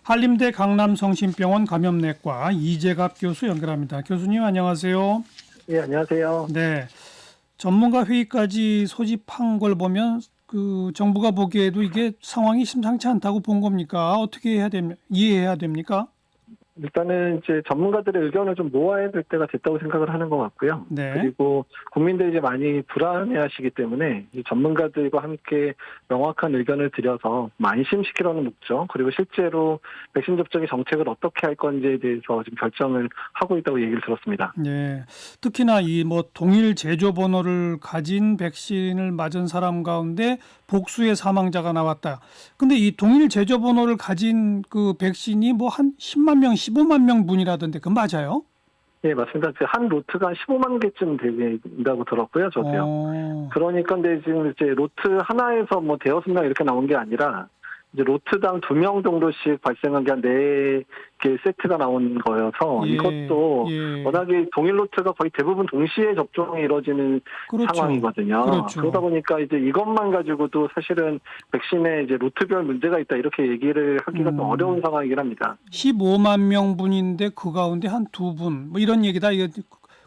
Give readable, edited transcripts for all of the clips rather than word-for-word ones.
한림대 강남성심병원 감염내과 이재갑 교수 연결합니다. 교수님 안녕하세요. 예, 안녕하세요. 네, 전문가 회의까지 소집한 걸 보면 정부가 보기에도 이게 상황이 심상치 않다고 본 겁니까? 어떻게 이해해야 됩니까? 일단은 이제 전문가들의 의견을 좀 모아야 될 때가 됐다고 생각을 하는 것 같고요. 네. 그리고 국민들이 이제 많이 불안해하시기 때문에 이 전문가들과 함께 명확한 의견을 드려서 안심시키려는 목적, 그리고 실제로 백신 접종의 정책을 어떻게 할 건지에 대해서 지금 결정을 하고 있다고 얘기를 들었습니다. 네, 특히나 이 동일 제조 번호를 가진 백신을 맞은 사람 가운데 복수의 사망자가 나왔다. 근데 이 동일 제조 번호를 가진 그 백신이 한 10만 명, 15만 명 분이라던데 그건 맞아요? 예, 맞습니다. 한 로트가 한 15만 개쯤 된다고 들었고요, 저도요. 그러니까 근데 지금 이제 로트 하나에서 대여섯 명 이렇게 나온 게 아니라 이제 로트당 2명 정도씩 발생한 게 한 4개 세트가 나온 거여서 예, 이것도 예. 워낙에 동일 로트가 거의 대부분 동시에 접종이 이루어지는 그렇죠. 상황이거든요. 그렇죠. 그러다 보니까 이제 이것만 가지고도 사실은 백신에 이제 로트별 문제가 있다 이렇게 얘기를 하기가 좀 어려운 상황이긴 합니다. 15만 명 분인데 그 가운데 한 2분 이런 얘기다.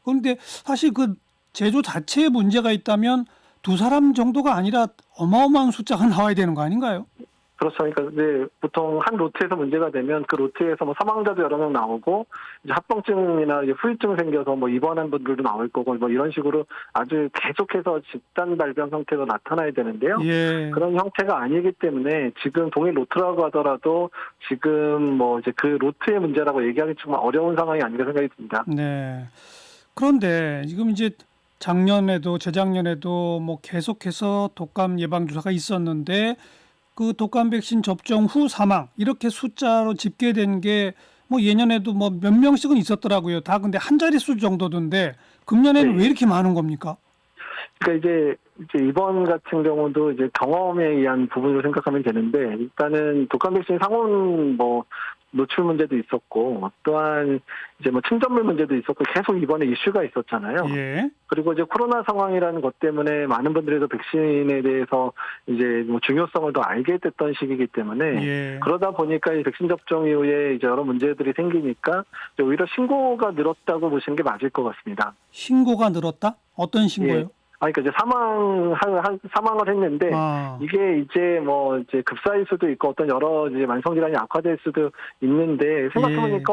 그런데 사실 그 제조 자체에 문제가 있다면 두 사람 정도가 아니라 어마어마한 숫자가 나와야 되는 거 아닌가요? 그렇죠. 그러니까 이제 보통 한 로트에서 문제가 되면 그 로트에서 사망자도 여러 명 나오고 이제 합병증이나 이제 후유증 생겨서 입원한 분들도 나올 거고 이런 식으로 아주 계속해서 집단 발병 형태가 나타나야 되는데요. 예. 그런 형태가 아니기 때문에 지금 동일 로트라고 하더라도 지금 이제 그 로트의 문제라고 얘기하기 정말 어려운 상황이 아닌가 생각이 듭니다. 네. 그런데 지금 이제 작년에도 재작년에도 계속해서 독감 예방 주사가 있었는데 그 독감 백신 접종 후 사망 이렇게 숫자로 집계된 게 예년에도 몇 명씩은 있었더라고요. 다 근데 한 자릿수 정도던데 금년에는 네. 왜 이렇게 많은 겁니까? 그러니까 이제 이번 같은 경우도 이제 경험에 의한 부분으로 생각하면 되는데 일단은 독감 백신 상온 노출 문제도 있었고 또한 이제 침전물 문제도 있었고 계속 이번에 이슈가 있었잖아요. 예. 그리고 이제 코로나 상황이라는 것 때문에 많은 분들이 백신에 대해서 이제 중요성을 더 알게 됐던 시기이기 때문에 예. 그러다 보니까 이 백신 접종 이후에 이제 여러 문제들이 생기니까 오히려 신고가 늘었다고 보시는 게 맞을 것 같습니다. 신고가 늘었다? 어떤 신고요? 예. 그러니까 이제 사망을 했는데 이게 이제 이제 급사일 수도 있고 어떤 여러 이제 만성 질환이 악화될 수도 있는데 생각해보니까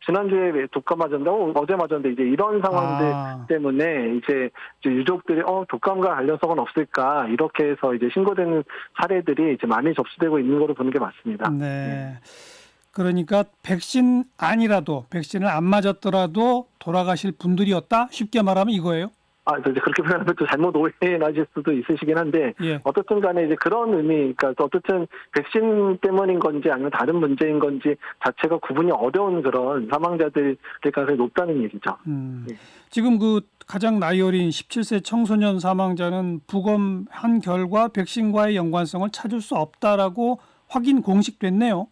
지난주에 독감 맞았다고 어제 맞았는데 이제 이런 상황들 때문에 이제 유족들이 독감과 관련성은 없을까 이렇게 해서 이제 신고되는 사례들이 이제 많이 접수되고 있는 거로 보는 게 맞습니다. 네. 그러니까 백신 아니라도 백신을 안 맞았더라도 돌아가실 분들이었다? 쉽게 말하면 이거예요? 이제 그렇게 표현하면 또 잘못 오해나실 수도 있으시긴 한데, 예. 어떻든 간에 이제 그런 의미, 그러니까 어쨌든 백신 때문인 건지 아니면 다른 문제인 건지 자체가 구분이 어려운 그런 사망자들 가능성이 높다는 얘기죠. 예. 지금 가장 나이 어린 17세 청소년 사망자는 부검한 결과 백신과의 연관성을 찾을 수 없다라고 확인 공식됐네요.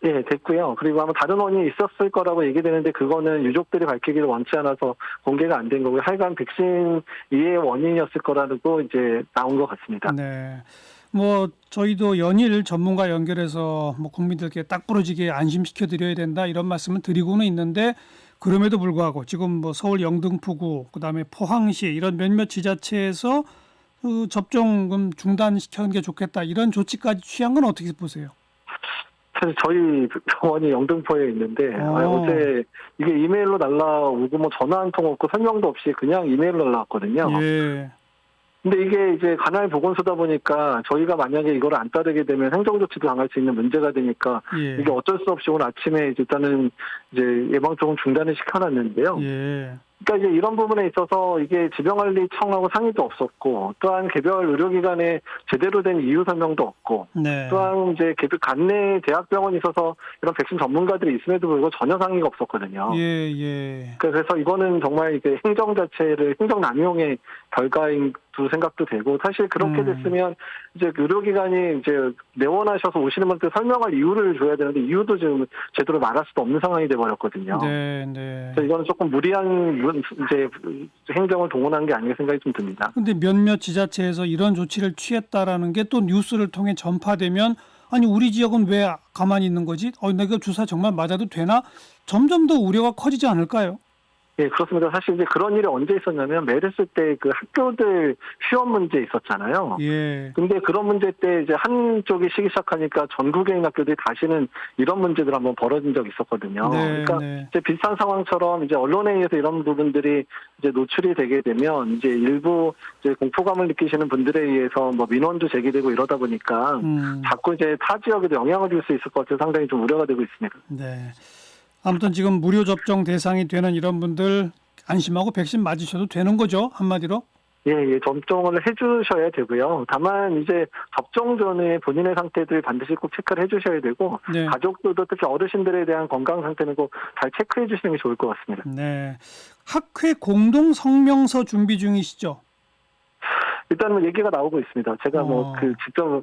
예, 됐고요. 그리고 아마 다른 원인이 있었을 거라고 얘기되는데 그거는 유족들이 밝히기를 원치 않아서 공개가 안 된 거고요. 하여간 백신 이외의 원인이었을 거라고 이제 나온 것 같습니다. 네. 저희도 연일 전문가 연결해서 국민들께 딱 부러지게 안심시켜 드려야 된다 이런 말씀을 드리고는 있는데 그럼에도 불구하고 지금 서울 영등포구 그다음에 포항시 이런 몇몇 지자체에서 접종금 중단시키는 게 좋겠다 이런 조치까지 취한 건 어떻게 보세요? 사실 저희 병원이 영등포에 있는데 어제 이게 이메일로 날라오고 전화 한 통 없고 설명도 없이 그냥 이메일로 날라왔거든요. 예. 근데 이게 이제 관할 보건소다 보니까 저희가 만약에 이걸 안 따르게 되면 행정조치도 당할 수 있는 문제가 되니까 이게 어쩔 수 없이 오늘 아침에 일단은 이제 예방접종 중단을 시켜놨는데요. 예. 그러니까 이제 이런 부분에 있어서 이게 질병관리청하고 상의도 없었고 또한 개별 의료기관에 제대로 된 이유 설명도 없고 네. 또한 이제 개별 관내 대학병원이 있어서 이런 백신 전문가들이 있음에도 불구하고 전혀 상의가 없었거든요. 예. 그래서 이거는 정말 이게 행정 자체를 행정 남용의 결과인 두 생각도 되고 사실 그렇게 됐으면 이제 의료기관이 이제 내원하셔서 오시는 분한테 설명할 이유를 줘야 되는데 이유도 지금 제대로 말할 수도 없는 상황이 돼버렸거든요. 네. 그래서 이거는 조금 무리한 이제 행정을 동원한 게 아닌가 생각이 좀 듭니다. 근데 몇몇 지자체에서 이런 조치를 취했다라는 게 또 뉴스를 통해 전파되면 아니 우리 지역은 왜 가만히 있는 거지? 내가 주사 정말 맞아도 되나? 점점 더 우려가 커지지 않을까요? 예, 그렇습니다. 사실 이제 그런 일이 언제 있었냐면 메르스 때 그 학교들 휴업 문제 있었잖아요. 예. 근데 그런 문제 때 이제 한쪽이 시기 시작하니까 전국에 있는 학교들이 다시는 이런 문제들 한번 벌어진 적이 있었거든요. 네, 그러니까 네. 이제 비슷한 상황처럼 이제 언론에 의해서 이런 부분들이 이제 노출이 되게 되면 이제 일부 이제 공포감을 느끼시는 분들에 의해서 뭐 민원도 제기되고 이러다 보니까 자꾸 이제 타 지역에도 영향을 줄 수 있을 것 같아서 상당히 좀 우려가 되고 있습니다. 네. 아무튼 지금 무료 접종 대상이 되는 이런 분들 안심하고 백신 맞으셔도 되는 거죠? 한마디로? 예, 접종을 해주셔야 되고요. 다만 이제 접종 전에 본인의 상태들 반드시 꼭 체크를 해주셔야 되고 네. 가족들도 특히 어르신들에 대한 건강 상태는 꼭 잘 체크해 주시는 게 좋을 것 같습니다. 네. 학회 공동 성명서 준비 중이시죠? 일단 뭐 얘기가 나오고 있습니다. 제가 뭐 그 직접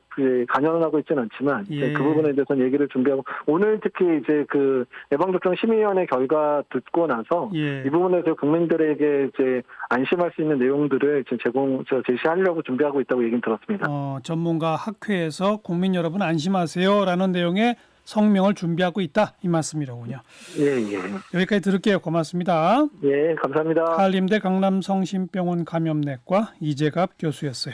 관여하고 있지는 않지만 예. 그 부분에 대해서는 얘기를 준비하고 오늘 특히 이제 그 예방접종 심의위원회 결과 듣고 나서 예. 이 부분에 대해서 국민들에게 이제 안심할 수 있는 내용들을 지금 제시하려고 준비하고 있다고 얘기는 들었습니다. 전문가 학회에서 국민 여러분 안심하세요라는 내용의 성명을 준비하고 있다 이 말씀이로군요. 예. 여기까지 들을게요. 고맙습니다. 예, 감사합니다. 한림대 강남성심병원 감염내과 이재갑 교수였어요.